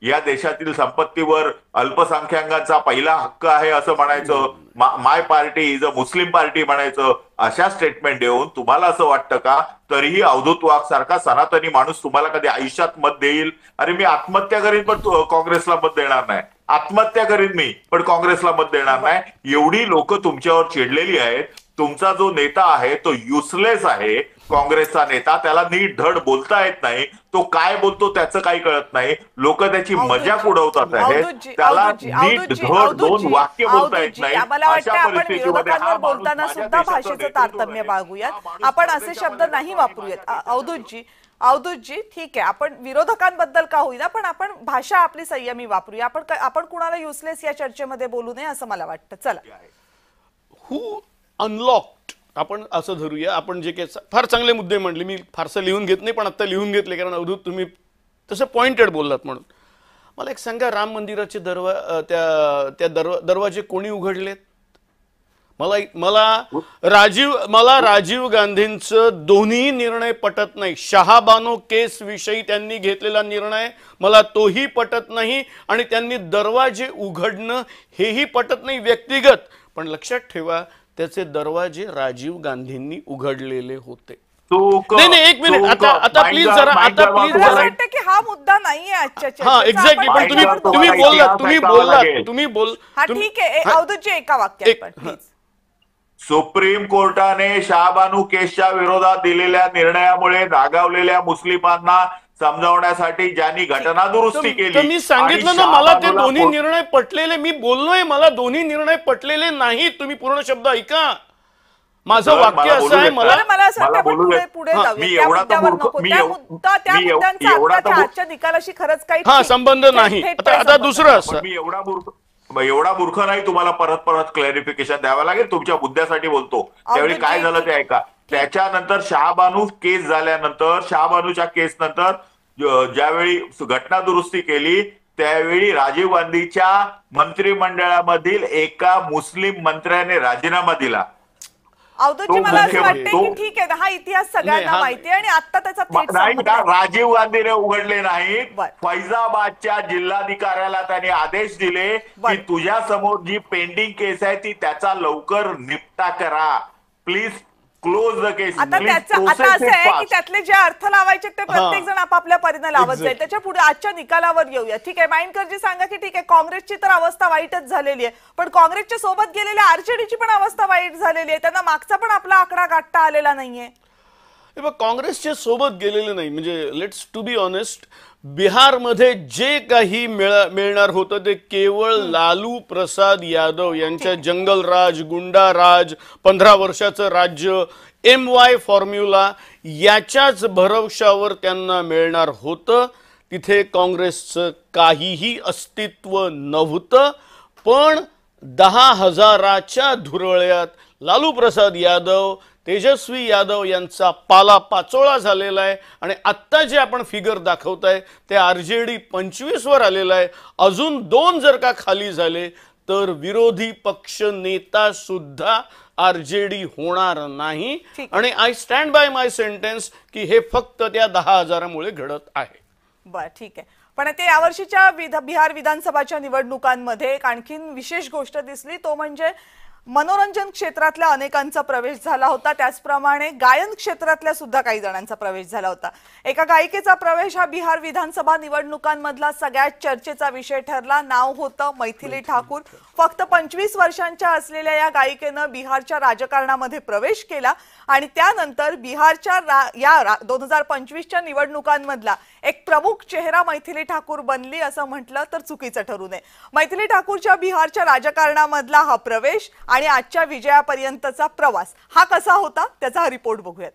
या देशातील संपत्तीवर अल्पसंख्याकांचा पहिला हक्क आहे असं म्हणायचं, my party is a Muslim party म्हणायचं. अशा स्टेटमेंट देऊन तुम्हाला असं वाटतं का तरीही अवधूत वाघ सारखा सनातनी माणूस तुम्हाला कधी आयुष्यात मत देईल? अरे मी आत्महत्या करीन पण काँग्रेसला मत देणार नाही. आत्महत्या करीन मी पण काँग्रेसला मत देणार नाही. एवढी लोक तुमच्यावर चिडलेली आहेत. तुमचा जो नेता आहे तो युसलेस आहे. काँग्रेसचा नेता, त्याला नीट धड बोलता येत नाही. तो काय बोलतो त्याचं काही कळत नाही. लोक त्याची मजाक उडवतात आहेत. त्याला नीट धड 2 वाक्य बोलता येत नाही. मला वाटतं आपण विरोधकांवर बोलताना सुद्धा भाषेचं तारतम्य बाळगूयात. आपण असे शब्द नाही वापरूयात. अवधूतजी ठीक आहे, आपण विरोधकांबद्दल का होईना पण आपण भाषा आपली संयमी वापरूया. आपण कुणाला युसलेस या चर्चेमध्ये बोलू नये असं मला वाटतं. चला. हू अनलॉक्ड आपण असं धरूया. आपण जे काही फार चांगले मुद्दे म्हणले, मी फारसं लिहून घेत नाही पण आता लिहून घेतले कारण अवधूत तुम्ही तसं पॉइंटेड बोललात म्हणून. मला एक सांगा, राम मंदिराचे दरवाजे कोणी उघडलेत? मला राजीव गांधींचं दोन्ही निर्णय पटत नाही. शहाबानो केस विषयी त्यांनी घेतलेला निर्णय मला तोही पटत नाही आणि त्यांनी दरवाजे उघडणं हेही पटत नाही व्यक्तिगत. पण लक्षात ठेवा, त्याचे दरवाजे राजीव गांधींनी उघडलेले होते. नाही 1 मिनिट, आता प्लीज जरा, वाटतं की हा मुद्दा नाहीये आजच्या. हा एक्झॅक्टली. पण तुम्ही बोल. हा ठीक आहे. अवधूतजी एका वाक्यात. सुप्रीम कोर्टाने शहाबानू केसच्या विरोधात दिलेल्या निर्णयामुळे रागावलेल्या मुस्लिमांना समजावण्यासाठी ज्यांनी घटना दुरुस्ती केली. मी सांगितलं ना, मला ते दोन्ही निर्णय पटलेले. मी बोललोय मला दोन्ही निर्णय पटलेले नाही. तुम्ही पूर्ण शब्द ऐका. माझं वाक्य असं आहे, मला निकालाशी खरंच काही संबंध नाही. आता दुसरं असं, मी एवढा मूर्ख नाही तुम्हाला परत क्लॅरिफिकेशन द्यावं लागेल. तुमच्या मुद्द्यासाठी बोलतो. त्यावेळी काय झालं ते ऐका. त्याच्यानंतर शहाबानू केस झाल्यानंतर, शहाबानूच्या केस नंतर ज्यावेळी घटना दुरुस्ती केली त्यावेळी राजीव गांधीच्या मंत्रिमंडळामधील एका मुस्लिम मंत्र्याने राजीनामा दिला. अवधूतजी, मला असं वाटतं की ठीक आहे ना, हा इतिहास सगळ्यांना माहिती आहे आणि आता त्याचा थेट नाही संबंध का, आहे. राजीव गांधीने उघडले नाही, बर. फैजाबादच्या जिल्हाधिकाऱ्याला त्यांनी आदेश दिले बर. की तुझ्या समोर जी पेंडिंग केस आहे ती त्याचा लवकर निपटा करा, प्लीज क्लोज द केस. आता त्याचं आता असं आहे की त्यातले जे अर्थ लावायचे ते प्रत्येक जण आपापल्या परीने लावत जाईल. त्याच्या पुढे आजच्या निकालावर येऊया. ठीक आहे, माइंडकरजी सांगा की ठीक आहे, काँग्रेसची तर अवस्था वाईटच झालेली आहे, पण काँग्रेसच्या सोबत गेलेल्या आरजेडीची पण अवस्था वाईट झालेली आहे. त्यांना मागचा पण आपला आकडा गाठता आलेला नाहीये. काँग्रेसच्या सोबत गेलेले नाही, म्हणजे लेट्स टू बी ऑनेस्ट, बिहारमध्ये जे काही मिळणार होतं ते केवळ लालू प्रसाद यादव यांच्या जंगलराज, गुंडाराज, 15 वर्षाचं राज्य, MY फॉर्म्युला याच्याच भरवशावर त्यांना मिळणार होतं. तिथे काँग्रेसचं काहीही अस्तित्व नव्हतं. पण 10,000च्या धुरळ्यात लालू प्रसाद यादव, तेजस्वी यादव यांचा पाला पाचोळा झालेला आहे आणि आत्ता जे आपण फिगर दाखवताय ते RJD 25 वर आलेला आहे. अजून 2 जर का खाली झाले तर विरोधी पक्ष नेता सुद्धा RJD होणार नाही. आणि I stand by my sentence की हे फक्त त्या 10,000मुळे घडत आहे. बर, ठीक आहे. पण ते यावर्षीच्या बिहार विधानसभाच्या निवडणुकांमध्ये एक आणखीन विशेष गोष्ट दिसली, तो म्हणजे मनोरंजन क्षेत्रातल्या अनेकांचा प्रवेश झाला होता. त्याचप्रमाणे गायन क्षेत्रातल्या सुद्धा काही जणांचा प्रवेश झाला होता. एका गायिकेचा प्रवेश हा बिहार विधानसभा निवडणुकांमधला सगळ्यात चर्चेचा विषय ठरला. नाव होतं मैथिली ठाकूर. फक्त 25 वर्षांच्या असलेल्या या गायिकेनं बिहारच्या राजकारणामध्ये प्रवेश केला आणि त्यानंतर बिहारच्या या 2025च्या निवडणुकांमधला एक प्रमुख चेहरा मैथिली ठाकूर बनली असं म्हटलं तर चुकीचं ठरू नये. मैथिली ठाकूरच्या बिहारच्या राजकारणामधला हा प्रवेश आणि आजच्या विजयापर्यंतचा प्रवास हा कसा होता त्याचा हा रिपोर्ट बघूयात.